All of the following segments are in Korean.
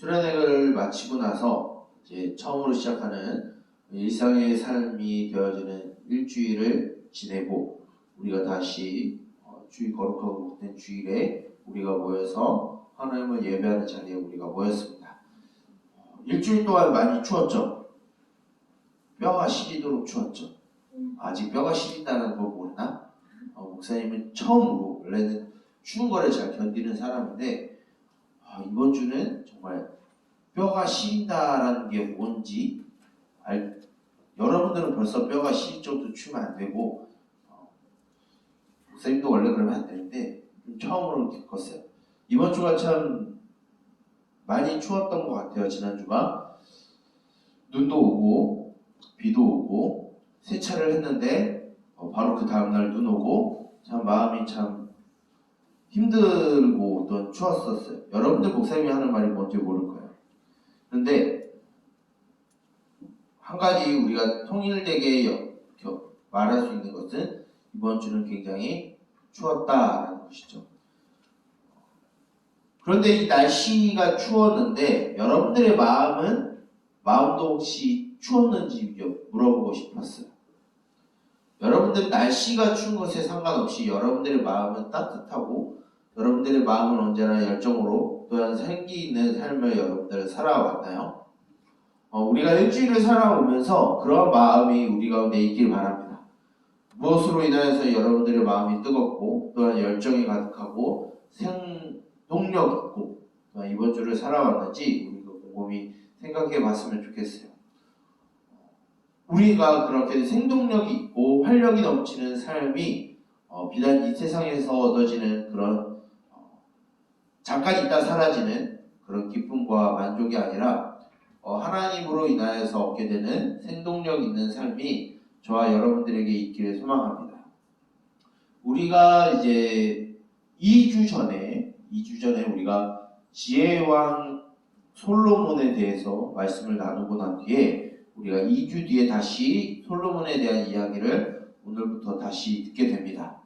수련회를 마치고 나서 이제 처음으로 시작하는 일상의 삶이 되어지는 일주일을 지내고 우리가 다시 주일 거룩하고 복된 주일에 우리가 모여서 하나님을 예배하는 자리에 우리가 모였습니다. 일주일 동안 많이 추웠죠? 뼈가 시리도록 추웠죠? 아직 뼈가 시린다는 걸 모르나? 목사님은 처음으로 원래는 추운 거를 잘 견디는 사람인데 이번 주는 정말 뼈가 시린다라는 게 뭔지 여러분들은 벌써 뼈가 시릴 정도 추우면 안 되고 목사님도 원래 그러면 안 되는데 처음으로 겪었어요. 이번 주가 참 많이 추웠던 것 같아요. 지난주가 눈도 오고 비도 오고 세차를 했는데 바로 그 다음날 눈 오고 참 마음이 참 힘들고 또 추웠었어요. 여러분들 목사님이 하는 말이 뭔지 모를 거예요. 그런데 한 가지 우리가 통일되게 말할 수 있는 것은 이번 주는 굉장히 추웠다라는 것이죠. 그런데 이 날씨가 추웠는데 여러분들의 마음도 혹시 추웠는지 물어보고 싶었어요. 여러분들 날씨가 추운 것에 상관없이 여러분들의 마음은 따뜻하고 여러분들의 마음은 언제나 열정으로 또한 생기 있는 삶을 여러분들 살아왔나요? 우리가 일주일을 살아오면서 그런 마음이 우리 가운데 있길 바랍니다. 무엇으로 인하여서 여러분들의 마음이 뜨겁고 또한 열정이 가득하고 생동력 있고 또한 이번 주를 살아왔는지 우리가 곰곰이 생각해 봤으면 좋겠어요. 우리가 그렇게 생동력이 있고 활력이 넘치는 삶이 비단 이 세상에서 얻어지는 그런 잠깐 있다 사라지는 그런 기쁨과 만족이 아니라 하나님으로 인하여서 얻게 되는 생동력 있는 삶이 저와 여러분들에게 있기를 소망합니다. 우리가 이제 2주 전에 우리가 지혜왕 솔로몬에 대해서 말씀을 나누고 난 뒤에 우리가 2주 뒤에 다시 솔로몬에 대한 이야기를 오늘부터 다시 듣게 됩니다.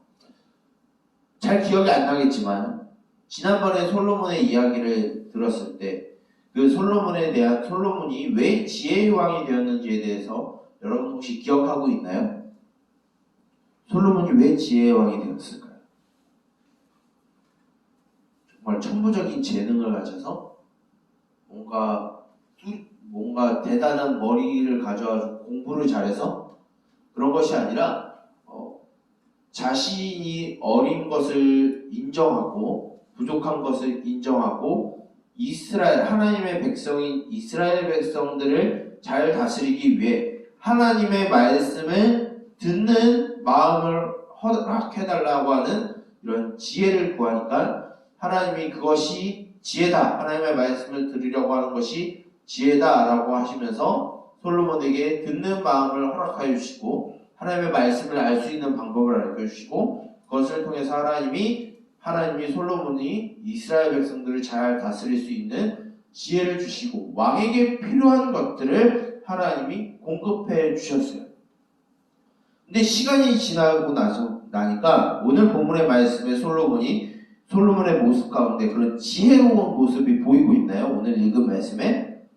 잘 기억이 안 나겠지만 지난번에 솔로몬의 이야기를 들었을 때 그 솔로몬이 왜 지혜의 왕이 되었는지에 대해서 여러분 혹시 기억하고 있나요? 솔로몬이 왜 지혜의 왕이 되었을까요? 정말 천부적인 재능을 가져서 뭔가 대단한 머리를 가져가지고 공부를 잘해서 그런 것이 아니라 자신이 어린 것을 인정하고 부족한 것을 인정하고 하나님의 백성인 이스라엘 백성들을 잘 다스리기 위해 하나님의 말씀을 듣는 마음을 허락해달라고 하는 이런 지혜를 구하니까 하나님이 그것이 지혜다, 하나님의 말씀을 들으려고 하는 것이 지혜다라고 하시면서 솔로몬에게 듣는 마음을 허락하여 주시고 하나님의 말씀을 알 수 있는 방법을 알려주시고 그것을 통해서 하나님이 솔로몬이 이스라엘 백성들을 잘 다스릴 수 있는 지혜를 주시고 왕에게 필요한 것들을 하나님이 공급해 주셨어요. 근데 시간이 지나고 나니까 오늘 본문의 말씀에 솔로몬의 모습 가운데 그런 지혜로운 모습이 보이고 있나요? 오늘 읽은 말씀에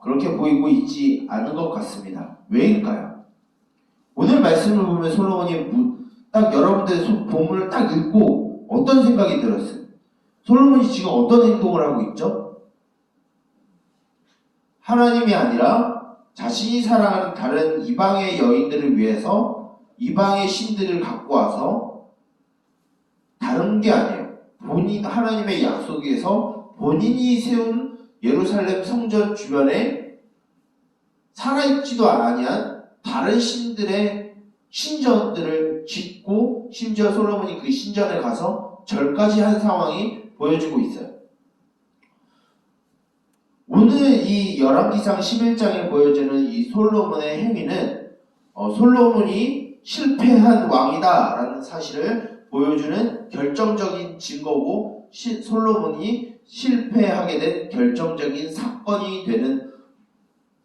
그렇게 보이고 있지 않은 것 같습니다. 왜일까요? 오늘 말씀을 보면 솔로몬이 딱 여러분들 본문을 딱 읽고 어떤 생각이 들었어요? 솔로몬이 지금 어떤 행동을 하고 있죠? 하나님이 아니라 자신이 사랑하는 다른 이방의 여인들을 위해서 이방의 신들을 갖고 와서 다른 게 아니에요. 하나님의 약속에서 본인이 세운 예루살렘 성전 주변에 살아있지도 아니한 다른 신들의 신전들을 짓고 심지어 솔로몬이 그 신전에 가서 절까지 한 상황이 보여지고 있어요. 오늘 이 열왕기상 11장에 보여지는 이 솔로몬의 행위는 솔로몬이 실패한 왕이다라는 사실을 보여주는 결정적인 증거고 솔로몬이 실패하게 된 결정적인 사건이 되는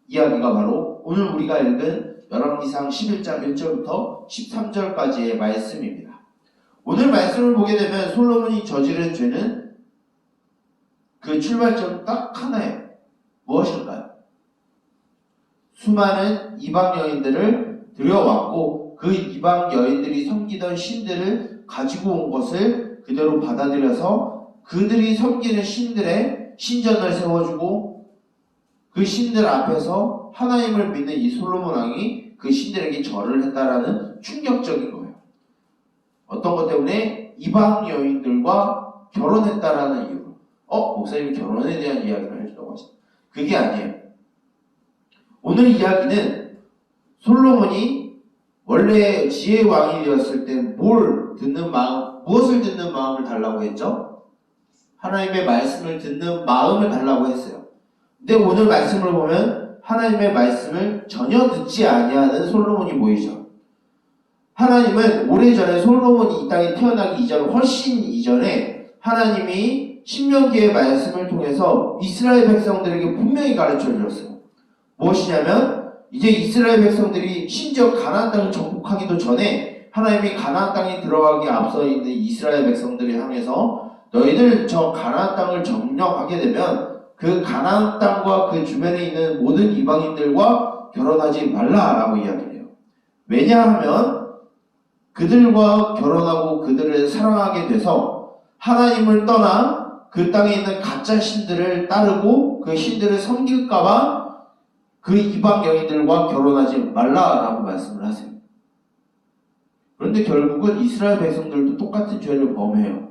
이야기가 바로 오늘 우리가 읽은 열왕기상 11장 1절부터 13절까지의 말씀입니다. 오늘 말씀을 보게 되면 솔로몬이 저지른 죄는 그 출발점 딱 하나예요. 무엇일까요? 수많은 이방 여인들을 들여왔고 그 이방 여인들이 섬기던 신들을 가지고 온 것을 그대로 받아들여서 그들이 섬기는 신들의 신전을 세워주고 그 신들 앞에서 하나님을 믿는 이 솔로몬 왕이 그 신들에게 절을 했다라는 충격적인 거예요. 어떤 것 때문에? 이방 여인들과 결혼했다라는 이유로. 목사님이 결혼에 대한 이야기를 해주려고 하시죠. 그게 아니에요. 오늘 이야기는 솔로몬이 원래 지혜의 왕이 되었을 때 무엇을 듣는 마음을 달라고 했죠? 하나님의 말씀을 듣는 마음을 달라고 했어요. 근데 오늘 말씀을 보면 하나님의 말씀을 전혀 듣지 아니하는 솔로몬이 보이죠. 하나님은 오래전에 솔로몬이 이 땅에 태어나기 이전 훨씬 이전에 하나님이 신명기의 말씀을 통해서 이스라엘 백성들에게 분명히 가르쳐 주었어요. 무엇이냐면 이제 이스라엘 백성들이 심지어 가나안 땅을 정복하기도 전에 하나님이 가나안 땅에 들어가기 앞서 있는 이스라엘 백성들을 향해서 너희들 저 가나안 땅을 점령하게 되면 그 가나안 땅과 그 주변에 있는 모든 이방인들과 결혼하지 말라라고 이야기를 해요. 왜냐하면 그들과 결혼하고 그들을 사랑하게 돼서 하나님을 떠나 그 땅에 있는 가짜 신들을 따르고 그 신들을 섬길까봐 그 이방 여인들과 결혼하지 말라라고 말씀을 하세요. 그런데 결국은 이스라엘 백성들도 똑같은 죄를 범해요.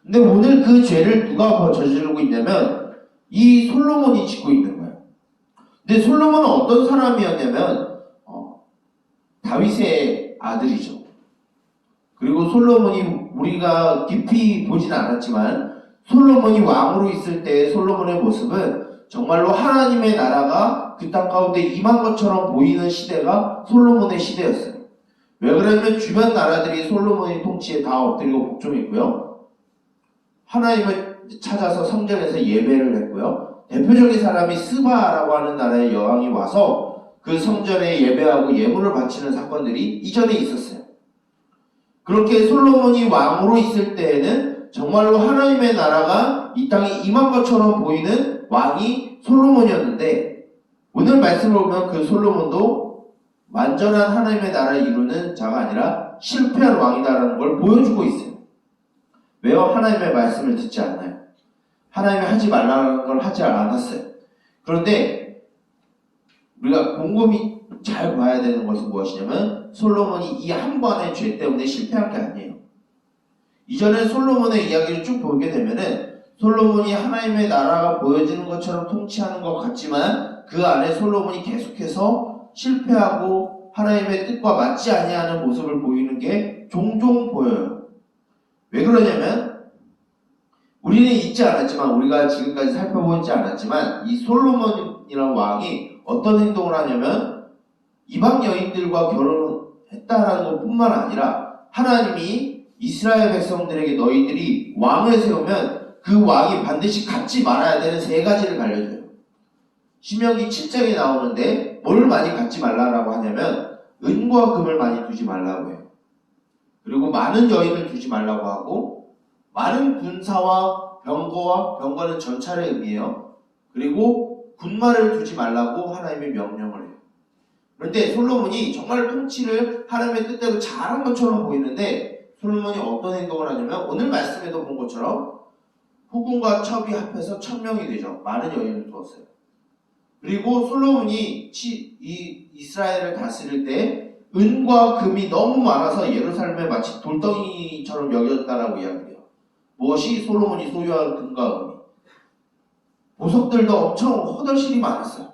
근데 오늘 그 죄를 누가 저지르고 있냐면 이 솔로몬이 짓고 있는 거예요. 근데 솔로몬은 어떤 사람이었냐면 다윗의 아들이죠. 그리고 솔로몬이 우리가 깊이 보진 않았지만 솔로몬이 왕으로 있을 때 솔로몬의 모습은 정말로 하나님의 나라가 그 땅 가운데 임한 것처럼 보이는 시대가 솔로몬의 시대였어요. 왜 그러냐면 주변 나라들이 솔로몬의 통치에 다 엎드리고 복종했고요. 하나님을 찾아서 성전에서 예배를 했고요. 대표적인 사람이 스바라고 하는 나라의 여왕이 와서 그 성전에 예배하고 예물을 바치는 사건들이 이전에 있었어요. 그렇게 솔로몬이 왕으로 있을 때에는 정말로 하나님의 나라가 이 땅에 임한 것처럼 보이는 왕이 솔로몬이었는데 오늘 말씀을 보면 그 솔로몬도 완전한 하나님의 나라를 이루는 자가 아니라 실패한 왕이다라는 걸 보여주고 있어요. 왜요? 하나님의 말씀을 듣지 않나요? 하나님이 하지 말라는 걸 하지 않았어요. 그런데 우리가 곰곰이 잘 봐야 되는 것은 무엇이냐면 솔로몬이 이 한 번의 죄 때문에 실패한 게 아니에요. 이전에 솔로몬의 이야기를 쭉 보게 되면은 솔로몬이 하나님의 나라가 보여지는 것처럼 통치하는 것 같지만 그 안에 솔로몬이 계속해서 실패하고 하나님의 뜻과 맞지 아니하는 모습을 보이는 게 종종 보여요. 왜 그러냐면 우리는 잊지 않았지만 우리가 지금까지 살펴보지 않았지만 이 솔로몬이라는 왕이 어떤 행동을 하냐면 이방 여인들과 결혼했다라는 것뿐만 아니라 하나님이 이스라엘 백성들에게 너희들이 왕을 세우면 그 왕이 반드시 갖지 말아야 되는 세 가지를 알려줘요. 신명기 7장에 나오는데 뭘 많이 갖지 말라고 하냐면 은과 금을 많이 두지 말라고 해요. 그리고 많은 여인을 두지 말라고 하고 많은 군사와 병거는 전차를 의미해요. 그리고 군마를 두지 말라고 하나님의 명령을 해요. 그런데 솔로몬이 정말 통치를 하나님의 뜻대로 잘한 것처럼 보이는데 솔로몬이 어떤 행동을 하냐면 오늘 말씀에도 본 것처럼 후궁과 첩이 합해서 1000명이 되죠. 많은 여인을 두었어요. 그리고 솔로몬이 이 이스라엘을 다스릴 때 은과 금이 너무 많아서 예루살렘에 마치 돌덩이처럼 여겼다라고 이야기해요. 무엇이? 솔로몬이 소유한 금과 금이. 보석들도 엄청 허덜실이 많았어요.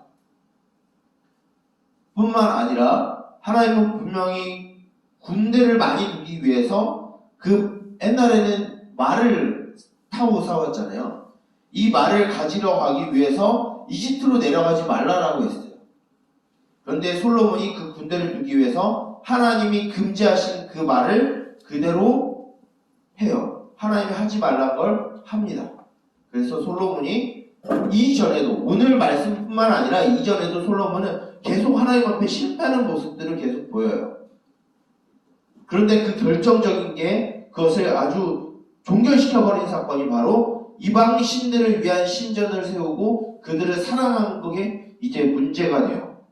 뿐만 아니라 하나님은 분명히 군대를 많이 두기 위해서 그 옛날에는 말을 타고 싸웠잖아요. 이 말을 가지러 가기 위해서 이집트로 내려가지 말라라고 했어요. 그런데 솔로몬이 그 군대를 두기 위해서 하나님이 금지하신 그 말을 그대로 해요. 하나님이 하지 말란 걸 합니다. 그래서 솔로몬이 이전에도 오늘 말씀뿐만 아니라 이전에도 솔로몬은 계속 하나님 앞에 실패하는 모습들을 계속 보여요. 그런데 그 결정적인 게 그것을 아주 종결시켜버린 사건이 바로 이방 신들을 위한 신전을 세우고 그들을 사랑한 것에 이제 문제가 돼요.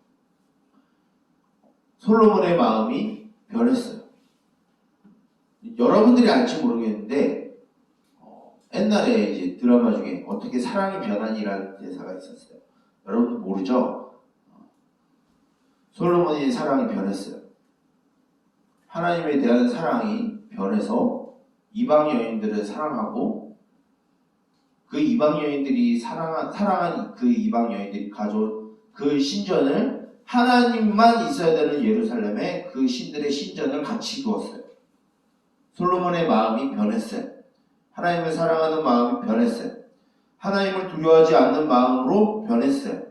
솔로몬의 마음이 변했어요. 여러분들이 알지 모르겠는데 옛날에 이제 드라마 중에 어떻게 사랑이 변하니라는 대사가 있었어요. 여러분 모르죠? 솔로몬의 사랑이 변했어요. 하나님에 대한 사랑이 변해서 이방 여인들을 사랑하고 그 이방 여인들이 사랑한 그 이방 여인들이 가져온 그 신전을 하나님만 있어야 되는 예루살렘에 그 신들의 신전을 같이 두었어요. 솔로몬의 마음이 변했어요. 하나님을 사랑하는 마음이 변했어요. 하나님을 두려워하지 않는 마음으로 변했어요.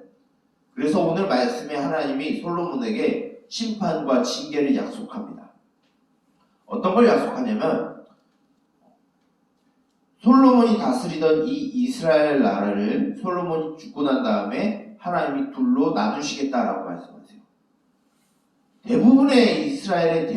그래서 오늘 말씀에 하나님이 솔로몬에게 심판과 징계를 약속합니다. 어떤 걸 약속하냐면 솔로몬이 다스리던 이 이스라엘 나라를 솔로몬이 죽고 난 다음에 하나님이 둘로 나누시겠다라고 말씀하세요. 대부분의 이스라엘은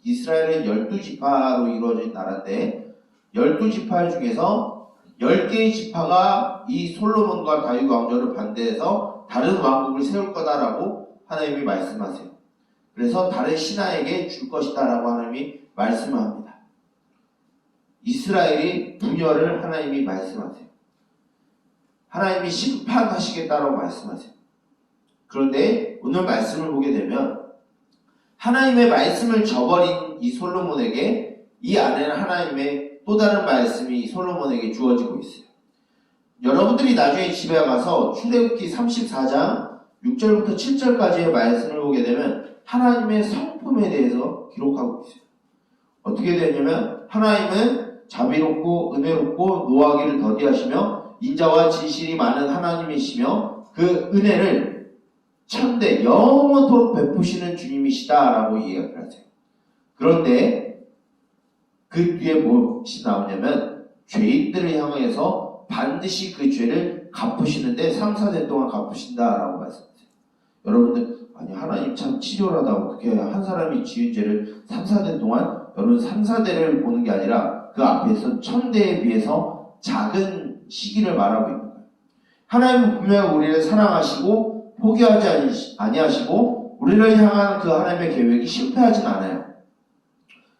12지파로 이루어진 나라인데 12지파 중에서 10개의 지파가 이 솔로몬과 다윗 왕조를 반대해서 다른 왕국을 세울 거다라고 하나님이 말씀하세요. 그래서 다른 신하에게 줄 것이다라고 하나님이 말씀합니다. 이스라엘이 분열을 하나님이 말씀하세요. 하나님이 심판하시겠다라고 말씀하세요. 그런데 오늘 말씀을 보게 되면 하나님의 말씀을 저버린 이 솔로몬에게 이 안에는 하나님의 또 다른 말씀이 솔로몬에게 주어지고 있어요. 여러분들이 나중에 집에 가서 출애굽기 34장 6절부터 7절까지의 말씀을 보게 되면 하나님의 성품에 대해서 기록하고 있어요. 어떻게 되냐면 하나님은 자비롭고 은혜롭고 노하기를 더디하시며 인자와 진실이 많은 하나님이시며 그 은혜를 천대 영원토록 베푸시는 주님이시다라고 이야기를 하세요. 그런데 그 뒤에 무엇이 나오냐면 죄인들을 향해서 반드시 그 죄를 갚으시는데 3, 4대 동안 갚으신다라고 말씀하세요. 여러분들 아니 하나님 참 치졸하다. 어떻게 한 사람이 지은 죄를 3, 4대 동안 여러분 3, 4대를 보는 게 아니라 그 앞에서 1000대에 비해서 작은 시기를 말하고 있는 거예요. 하나님은 분명히 우리를 사랑하시고 포기하지 아니하시고 우리를 향한 그 하나님의 계획이 실패하진 않아요.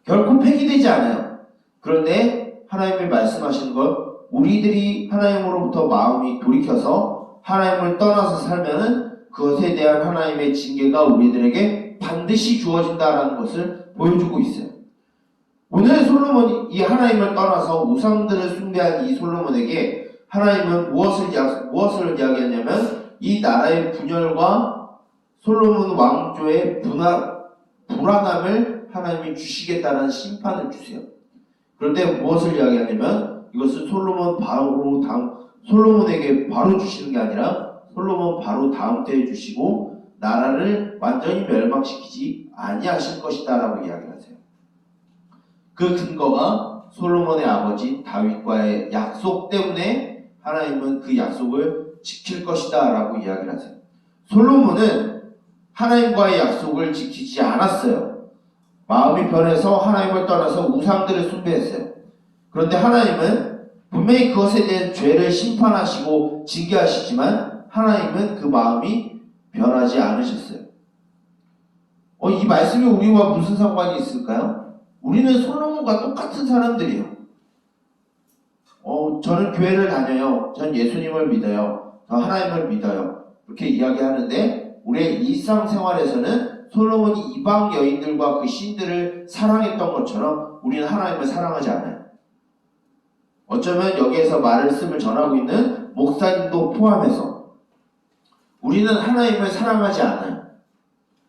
결코 폐기되지 않아요. 그런데 하나님이 말씀하시는 건 우리들이 하나님으로부터 마음이 돌이켜서 하나님을 떠나서 살면은 그것에 대한 하나님의 징계가 우리들에게 반드시 주어진다라는 것을 보여주고 있어요. 오늘 솔로몬이 이 하나님을 떠나서 우상들을 숭배한 이 솔로몬에게 하나님은 무엇을 이야기하냐면 이 나라의 분열과 솔로몬 왕조의 불안함을 하나님이 주시겠다는 심판을 주세요. 그런데 무엇을 이야기하냐면 이것은 솔로몬에게 바로 주시는 게 아니라 솔로몬 바로 다음 때에 주시고 나라를 완전히 멸망시키지 아니하실 것이다 라고 이야기하세요. 그 근거가 솔로몬의 아버지 다윗과의 약속 때문에 하나님은 그 약속을 지킬 것이다 라고 이야기를 하세요. 솔로몬은 하나님과의 약속을 지키지 않았어요. 마음이 변해서 하나님을 떠나서 우상들을 숭배했어요. 그런데 하나님은 분명히 그것에 대한 죄를 심판하시고 징계하시지만 하나님은 그 마음이 변하지 않으셨어요. 이 말씀이 우리와 무슨 상관이 있을까요? 우리는 솔로몬과 똑같은 사람들이에요. 저는 교회를 다녀요. 전 예수님을 믿어요. 저 하나님을 믿어요. 이렇게 이야기하는데 우리의 일상생활에서는 솔로몬이 이방 여인들과 그 신들을 사랑했던 것처럼 우리는 하나님을 사랑하지 않아요. 어쩌면 여기에서 말씀을 전하고 있는 목사님도 포함해서 우리는 하나님을 사랑하지 않아요.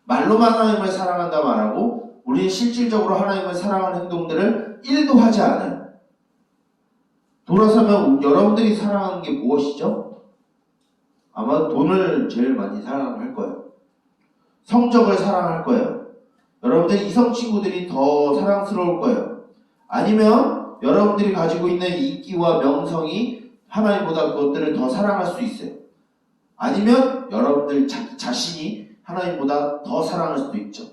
말로만 하나님을 사랑한다 말하고 우리는 실질적으로 하나님을 사랑하는 행동들을 1도 하지 않아요. 돌아서면 여러분들이 사랑하는 게 무엇이죠? 아마 돈을 제일 많이 사랑할 거예요. 성적을 사랑할 거예요. 여러분들 이성 친구들이 더 사랑스러울 거예요. 아니면 여러분들이 가지고 있는 인기와 명성이 하나님보다 그것들을 더 사랑할 수 있어요. 아니면 여러분들 자신이 하나님보다 더 사랑할 수도 있죠.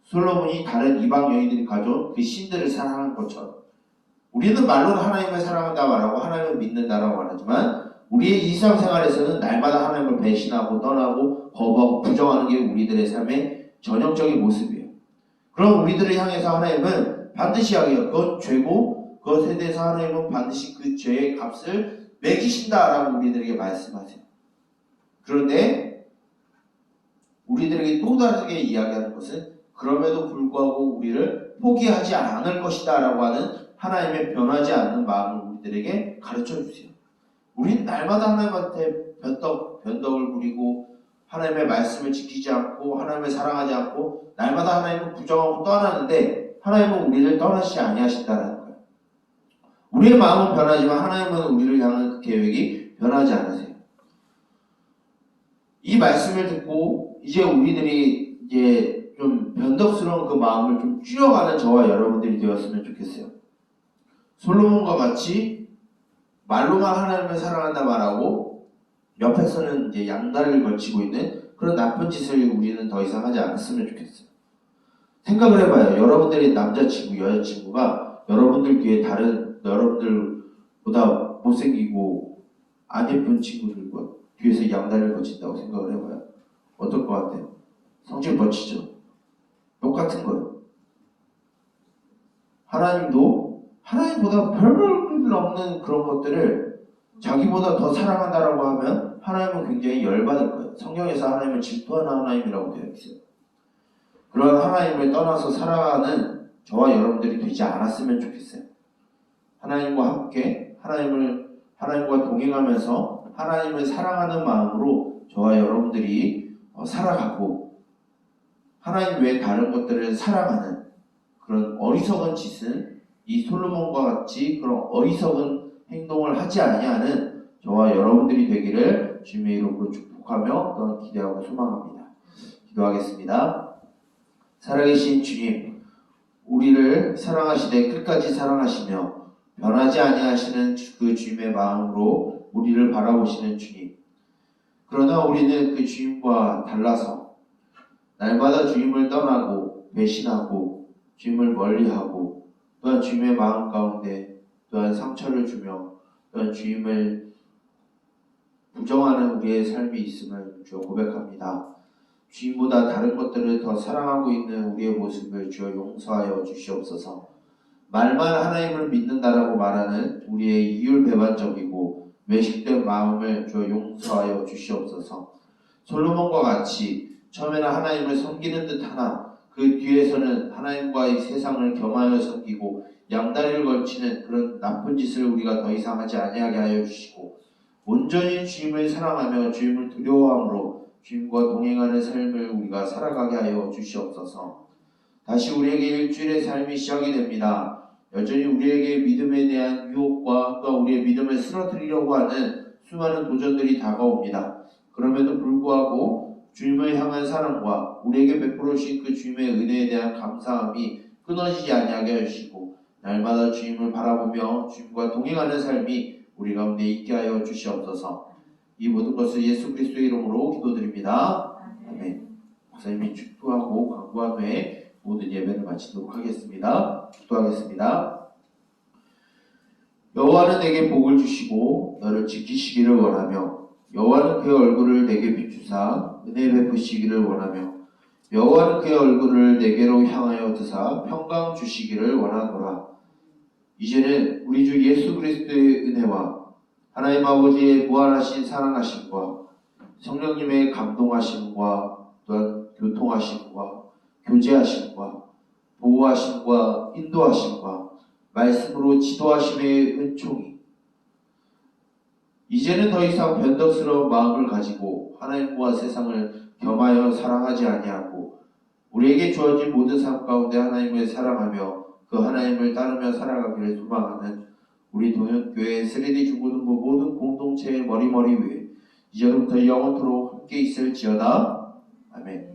솔로몬이 다른 이방 여인들이 가져온 그 신들을 사랑한 것처럼 우리는 말로는 하나님을 사랑한다 말하고 하나님을 믿는다라고 말하지만 우리의 일상생활에서는 날마다 하나님을 배신하고 떠나고 거부하고 부정하는 게 우리들의 삶의 전형적인 모습이에요. 그럼 우리들을 향해서 하나님은 반드시 하게요. 그건 죄고 그것에 대해서 하나님은 반드시 그 죄의 값을 매기신다라고 우리들에게 말씀하세요. 그런데 우리들에게 또 다르게 이야기하는 것은 그럼에도 불구하고 우리를 포기하지 않을 것이다 라고 하는 하나님의 변하지 않는 마음을 우리들에게 가르쳐 주세요. 우리는 날마다 하나님한테 변덕을 부리고 하나님의 말씀을 지키지 않고 하나님을 사랑하지 않고 날마다 하나님을 부정하고 떠나는데 하나님은 우리를 떠나시지 아니하신다는 거예요. 우리의 마음은 변하지만 하나님은 우리를 향한 그 계획이 변하지 않으세요. 이 말씀을 듣고 이제 우리들이 이제 좀 변덕스러운 그 마음을 좀 줄여가는 저와 여러분들이 되었으면 좋겠어요. 솔로몬과 같이 말로만 하나님을 사랑한다 말하고 옆에서는 이제 양다리를 걸치고 있는 그런 나쁜 짓을 우리는 더 이상 하지 않았으면 좋겠어요. 생각을 해봐요. 여러분들의 남자친구, 여자친구가 여러분들 뒤에 다른 여러분들보다 못생기고 안 예쁜 친구들과 뒤에서 양다리를 걸친다고 생각을 해봐요. 어떨 것 같아요? 성질 뻗치죠? 똑같은 거예요. 하나님도 하나님보다 별볼 없는 그런 것들을 자기보다 더 사랑한다라고 하면 하나님은 굉장히 열받을 거예요. 성경에서 하나님은 질투하는 하나님이라고 되어 있어요. 그런 하나님을 떠나서 살아가는 저와 여러분들이 되지 않았으면 좋겠어요. 하나님과 함께 하나님과 동행하면서 하나님을 사랑하는 마음으로 저와 여러분들이 살아가고 하나님 외에 다른 것들을 사랑하는 그런 어리석은 짓은 이 솔로몬과 같이 그런 어리석은 행동을 하지 아니하는 저와 여러분들이 되기를 주님의 이름으로 축복하며 또한 기대하고 소망합니다. 기도하겠습니다. 살아계신 주님, 우리를 사랑하시되 끝까지 사랑하시며 변하지 아니하시는 그 주님의 마음으로 우리를 바라보시는 주님. 그러나 우리는 그 주님과 달라서 날마다 주님을 떠나고 배신하고 주님을 멀리하고 또한 주님의 마음 가운데 또한 상처를 주며 또한 주님을 부정하는 우리의 삶이 있음을 주여 고백합니다. 주님보다 다른 것들을 더 사랑하고 있는 우리의 모습을 주여 용서하여 주시옵소서. 말만 하나님을 믿는다라고 말하는 우리의 이율배반적이고 외식된 마음을 주여 용서하여 주시옵소서. 솔로몬과 같이 처음에는 하나님을 섬기는 듯 하나 그 뒤에서는 하나님과의 세상을 겸하여 섬기고 양다리를 걸치는 그런 나쁜 짓을 우리가 더 이상 하지 아니하게 하여 주시고 온전히 주님을 사랑하며 주님을 두려워함으로 주님과 동행하는 삶을 우리가 살아가게 하여 주시옵소서. 다시 우리에게 일주일의 삶이 시작이 됩니다. 여전히 우리에게 믿음에 대한 유혹과 또 우리의 믿음을 쓰러뜨리려고 하는 수많은 도전들이 다가옵니다. 그럼에도 불구하고 주님을 향한 사랑과 우리에게 베풀어 주신 그 주님의 은혜에 대한 감사함이 끊어지지 아니하게 하시고 날마다 주님을 바라보며 주님과 동행하는 삶이 우리 가운데 있게 하여 주시옵소서. 이 모든 것을 예수 그리스도의 이름으로 기도드립니다. 아멘. 목사님이 축도하고 강구한 후에 모든 예배를 마치도록 하겠습니다. 기도하겠습니다. 여호와는 내게 복을 주시고 너를 지키시기를 원하며 여호와는 그의 얼굴을 내게 비추사 은혜 베푸시기를 원하며 여호와는 그의 얼굴을 내게로 향하여 드사 평강 주시기를 원하노라. 이제는 우리 주 예수 그리스도의 은혜와 하나님 아버지의 무한하신 사랑하심과 성령님의 감동하심과 또한 교통하심과 교제하심과 보호하심과 인도하심과 말씀으로 지도하심의 은총이 이제는 더 이상 변덕스러운 마음을 가지고 하나님과 세상을 겸하여 사랑하지 아니하고 우리에게 주어진 모든 삶 가운데 하나님을 사랑하며 그 하나님을 따르며 살아가기를 소망하는 우리 동현교회 3D 중고등부 모든 공동체의 머리머리 위에 이제부터 영원토록 함께 있을지어다. 아멘.